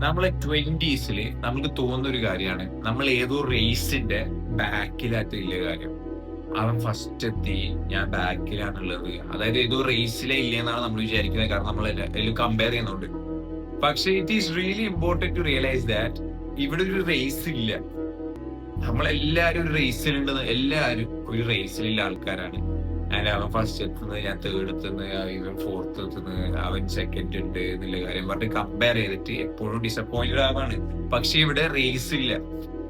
നമ്മളെ 20s നമുക്ക് തോന്നുന്ന ഒരു കാര്യമാണ് നമ്മൾ ഏതോ റേസിന്റെ ബാക്കിലായിട്ട് ഇല്ല കാര്യം. അവൻ ഫസ്റ്റ് എത്തി, ഞാൻ ബാക്കിലാണുള്ളത്. അതായത് ഏതോ റേസിലേ ഇല്ലെന്നാണ് നമ്മൾ വിചാരിക്കുന്നത്. കാരണം നമ്മൾ അതിൽ കമ്പയർ ചെയ്യുന്നുണ്ട്. പക്ഷേ it is really important to realise that ഇവിടെ ഒരു റേസ് ഇല്ല. നമ്മളെല്ലാരും ഒരു റേസിലുണ്ട്. എല്ലാരും ഒരു റേസിലുള്ള ആൾക്കാരാണ്. അവൻ ഫസ്റ്റ് എത്തുന്നത്, ഞാൻ തേർഡ് എത്തുന്നത്, ഇവൻ ഫോർത്ത് എത്തുന്നത്, അവൻ സെക്കൻഡ് ഉണ്ട് എന്നുള്ള കാര്യം പറഞ്ഞ് കമ്പയർ ചെയ്തിട്ട് എപ്പോഴും ഡിസപ്പോയിന്റഡ് ആവാണ്. പക്ഷെ ഇവിടെ റേസ് ഇല്ല.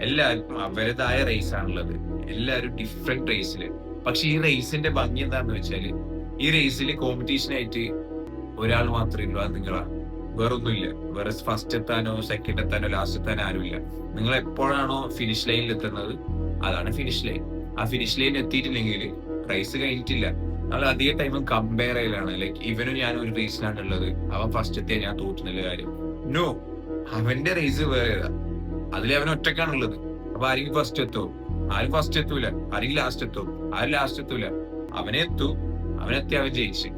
എല്ലാവർക്കും അവരുടേതായ റേസ് ആണുള്ളത്. എല്ലാവരും ഡിഫറെന്റ് റേസില്. പക്ഷെ ഈ റേസിന്റെ ഭംഗി എന്താന്ന് വെച്ചാല്, ഈ റേസിൽ കോമ്പറ്റീഷൻ ആയിട്ട് ഒരാൾ മാത്രമേ ഉള്ളൂ, അത് നിങ്ങളാ. വേറൊന്നുമില്ല. വേറെ ഫസ്റ്റ് എത്താനോ സെക്കൻഡ് എത്താനോ ലാസ്റ്റ് എത്താനോ ആരുമില്ല. നിങ്ങൾ എപ്പോഴാണോ ഫിനിഷ് ലൈനിൽ എത്തുന്നത്, അതാണ് ഫിനിഷ് ലൈൻ. ആ ഫിനിഷ് ലൈൻ എത്തിയിട്ടില്ലെങ്കിൽ റേസ് കഴിഞ്ഞിട്ടില്ല. നമ്മൾ അധിക ടൈമും കമ്പയർ ചെയ്യലാണ്. ലൈക്ക് ഇവനും ഞാനും ഒരു റേസിലാണ് ഉള്ളത്, അവൻ ഫസ്റ്റ് എത്തിയാൽ ഞാൻ തോറ്റുന്നില്ല കാര്യം. നോ, അവന്റെ റേസ് വേറെതാ. അതിൽ അവൻ ഒറ്റക്കാണുള്ളത്. അപ്പൊ ആരെങ്കിലും ഫസ്റ്റ് എത്തോ? ആരും ഫസ്റ്റ് എത്തൂല. ആരെങ്കിലും ലാസ്റ്റ് എത്തോ? ആരും ലാസ്റ്റ് എത്തൂല. അവനെ എത്തൂ, അവനെത്തിയ അവൻ ജയിച്ച്.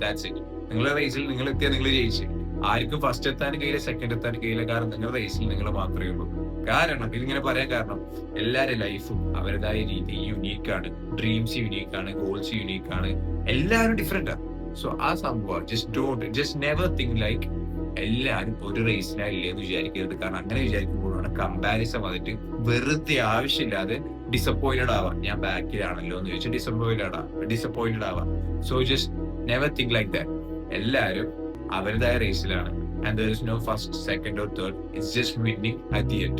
That's it. നിങ്ങളുടെ റേസിൽ നിങ്ങൾ എത്തിയാൽ നിങ്ങൾ ജയിച്ച്. ആർക്കും ഫസ്റ്റ് എത്താനും കഴിയില്ല, സെക്കൻഡ് എത്താനും കഴിയില്ല. കാരണം നിങ്ങളുടെ റേസിൽ നിങ്ങൾ മാത്രമേ ഉള്ളൂ. കാരണം ഇതിങ്ങനെ പറയാൻ കാരണം, എല്ലാവരുടെ ലൈഫും അവരുടേതായ രീതി യുണീക്കാണ്. Dreams യുണീക്കാണ്, goals യുണീക്കാണ്. എല്ലാവരും ഡിഫറെന്റാ. സോ ആ സംഭവം ജസ്റ്റ് നെവർ തിങ്ക് ലൈക്ക് എല്ലാരും ഒരു റേസിനാ ഇല്ലെന്ന് വിചാരിക്കരുത്. കാരണം അങ്ങനെ വിചാരിക്കുമ്പോഴാണ് കമ്പാരിസൺ വന്നിട്ട് വെറുതെ ആവശ്യമില്ലാതെ ഡിസപ്പോയിന്റഡ് ആവാം. ഞാൻ ബാക്കിലാണല്ലോ എന്ന് ചോദിച്ചാൽ ഡിസപ്പോയിന്റഡ് ആവാം. So just never think like that. എല്ലാരും അവരുടേതായ റേസിലാണ്. And there is no first, second or third. It's just winning at the end.